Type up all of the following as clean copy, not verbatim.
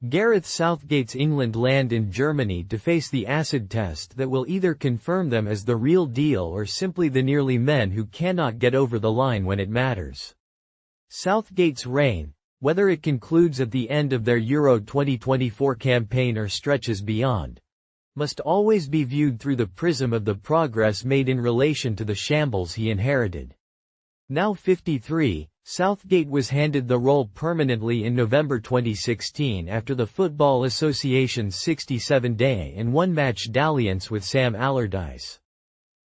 Gareth Southgate's England land in Germany to face the acid test that will either confirm them as the real deal or simply the nearly men who cannot get over the line when it matters. Southgate's reign, whether it concludes at the end of their Euro 2024 campaign or stretches beyond, must always be viewed through the prism of the progress made in relation to the shambles he inherited. Now 53, Southgate was handed the role permanently in November 2016 after the Football Association's 67-day and one-match dalliance with Sam Allardyce.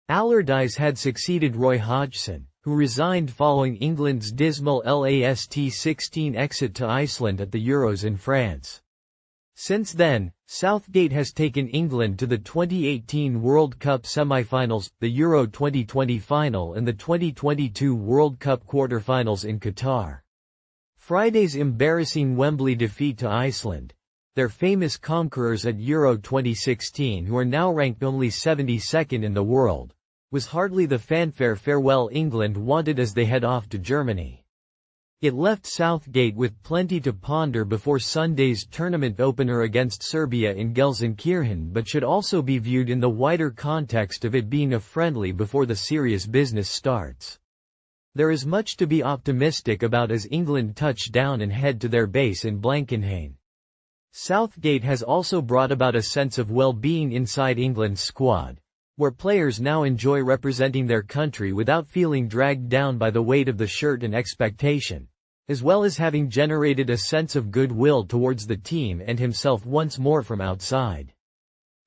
Allardyce had succeeded Roy Hodgson, who resigned following England's dismal last 16 exit to Iceland at the Euros in France. Since then, Southgate has taken England to the 2018 World Cup semi-finals, the Euro 2020 final and the 2022 World Cup quarter-finals in Qatar. Friday's embarrassing Wembley defeat to Iceland, their famous conquerors at Euro 2016 who are now ranked only 72nd in the world, was hardly the fanfare farewell England wanted as they head off to Germany. It left Southgate with plenty to ponder before Sunday's tournament opener against Serbia in Gelsenkirchen, but should also be viewed in the wider context of it being a friendly before the serious business starts. There is much to be optimistic about as England touch down and head to their base in Blankenheim. Southgate has also brought about a sense of well-being inside England's squad, where players now enjoy representing their country without feeling dragged down by the weight of the shirt and expectation, as well as having generated a sense of goodwill towards the team and himself once more from outside.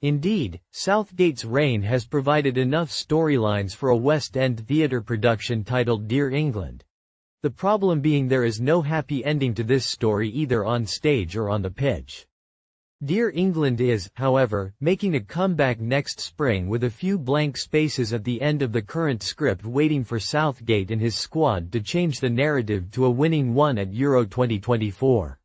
Indeed, Southgate's reign has provided enough storylines for a West End theatre production titled Dear England. The problem being there is no happy ending to this story either on stage or on the pitch. Dear England is, however, making a comeback next spring with a few blank spaces at the end of the current script waiting for Southgate and his squad to change the narrative to a winning one at Euro 2024.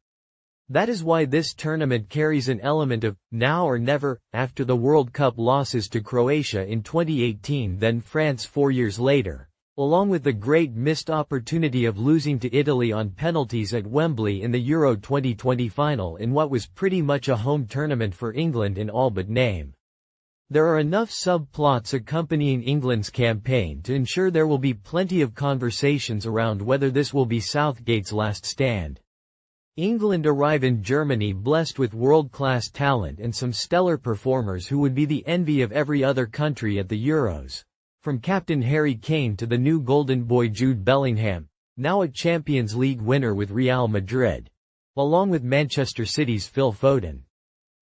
That is why this tournament carries an element of now or never, after the World Cup losses to Croatia in 2018 then France 4 years later, along with the great missed opportunity of losing to Italy on penalties at Wembley in the Euro 2020 final in what was pretty much a home tournament for England in all but name. There are enough subplots accompanying England's campaign to ensure there will be plenty of conversations around whether this will be Southgate's last stand. England arrive in Germany blessed with world-class talent and some stellar performers who would be the envy of every other country at the Euros. From captain Harry Kane to the new golden boy Jude Bellingham, now a Champions League winner with Real Madrid, along with Manchester City's Phil Foden.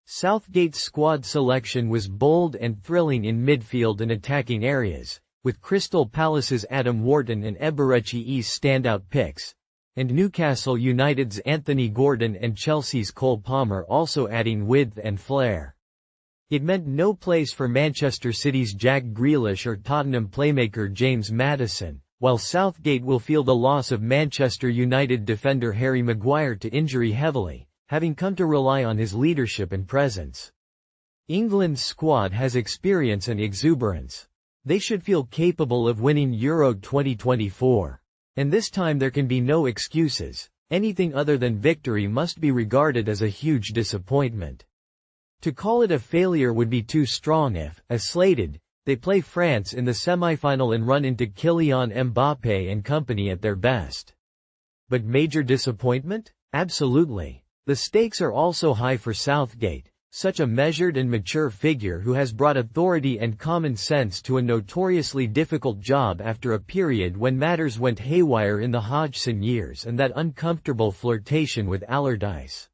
Southgate's squad selection was bold and thrilling in midfield and attacking areas, with Crystal Palace's Adam Wharton and Eberechi's standout picks, and Newcastle United's Anthony Gordon and Chelsea's Cole Palmer also adding width and flair. It meant no place for Manchester City's Jack Grealish or Tottenham playmaker James Maddison, while Southgate will feel the loss of Manchester United defender Harry Maguire to injury heavily, having come to rely on his leadership and presence. England's squad has experience and exuberance. They should feel capable of winning Euro 2024. And this time there can be no excuses. Anything other than victory must be regarded as a huge disappointment. To call it a failure would be too strong if, as slated, they play France in the semi-final and run into Kylian Mbappé and company at their best. But major disappointment? Absolutely. The stakes are also high for Southgate, such a measured and mature figure who has brought authority and common sense to a notoriously difficult job after a period when matters went haywire in the Hodgson years and that uncomfortable flirtation with Allardyce.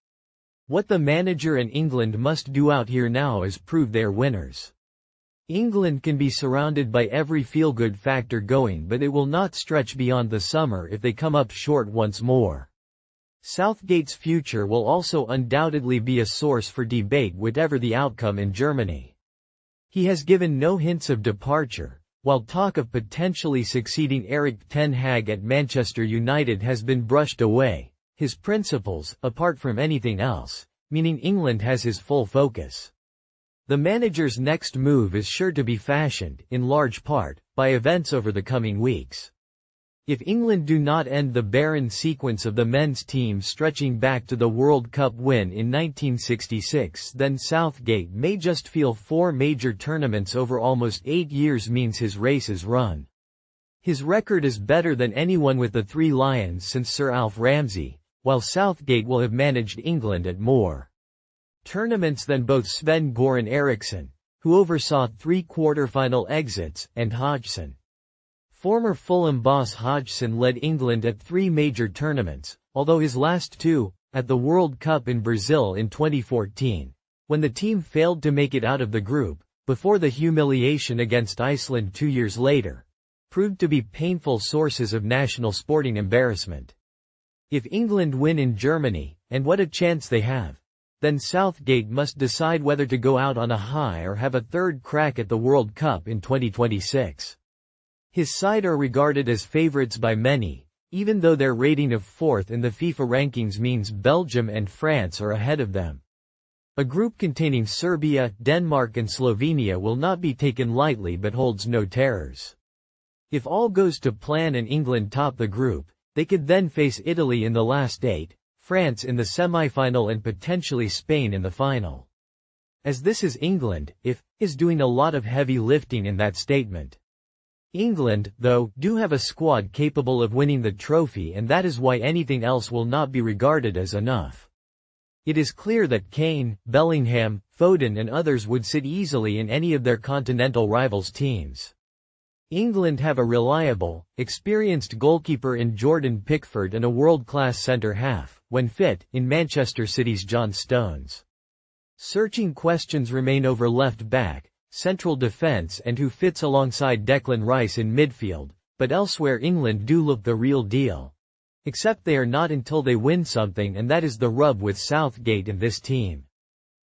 What the manager and England must do out here now is prove they're winners. England can be surrounded by every feel-good factor going, but it will not stretch beyond the summer if they come up short once more. Southgate's future will also undoubtedly be a source for debate whatever the outcome in Germany. He has given no hints of departure, while talk of potentially succeeding Erik ten Hag at Manchester United has been brushed away. His principles, apart from anything else, meaning England has his full focus. The manager's next move is sure to be fashioned, in large part, by events over the coming weeks. If England do not end the barren sequence of the men's team stretching back to the World Cup win in 1966, then Southgate may just feel 4 major tournaments over almost 8 years means his race is run. His record is better than anyone with the 3 Lions since Sir Alf Ramsey, while Southgate will have managed England at more tournaments than both Sven-Göran Eriksson, who oversaw 3 quarter-final exits, and Hodgson. Former Fulham boss Hodgson led England at 3 major tournaments, although his last 2, at the World Cup in Brazil in 2014, when the team failed to make it out of the group, before the humiliation against Iceland 2 years later, proved to be painful sources of national sporting embarrassment. If England win in Germany, and what a chance they have, then Southgate must decide whether to go out on a high or have a third crack at the World Cup in 2026. His side are regarded as favourites by many, even though their rating of 4th in the FIFA rankings means Belgium and France are ahead of them. A group containing Serbia, Denmark and Slovenia will not be taken lightly but holds no terrors. If all goes to plan and England top the group, they could then face Italy in the last 8, France in the semi-final and potentially Spain in the final. As this is England, is doing a lot of heavy lifting in that statement. England, though, do have a squad capable of winning the trophy, and that is why anything else will not be regarded as enough. It is clear that Kane, Bellingham, Foden and others would sit easily in any of their continental rivals' teams. England have a reliable, experienced goalkeeper in Jordan Pickford and a world-class centre-half, when fit, in Manchester City's John Stones. Searching questions remain over left-back, central defence and who fits alongside Declan Rice in midfield, but elsewhere England do look the real deal. Except they are not until they win something, and that is the rub with Southgate and this team.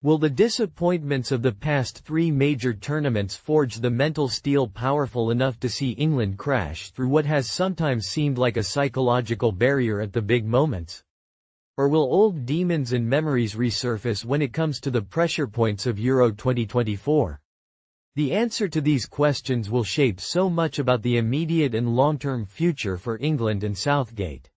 Will the disappointments of the past 3 major tournaments forge the mental steel powerful enough to see England crash through what has sometimes seemed like a psychological barrier at the big moments? Or will old demons and memories resurface when it comes to the pressure points of Euro 2024? The answer to these questions will shape so much about the immediate and long-term future for England and Southgate.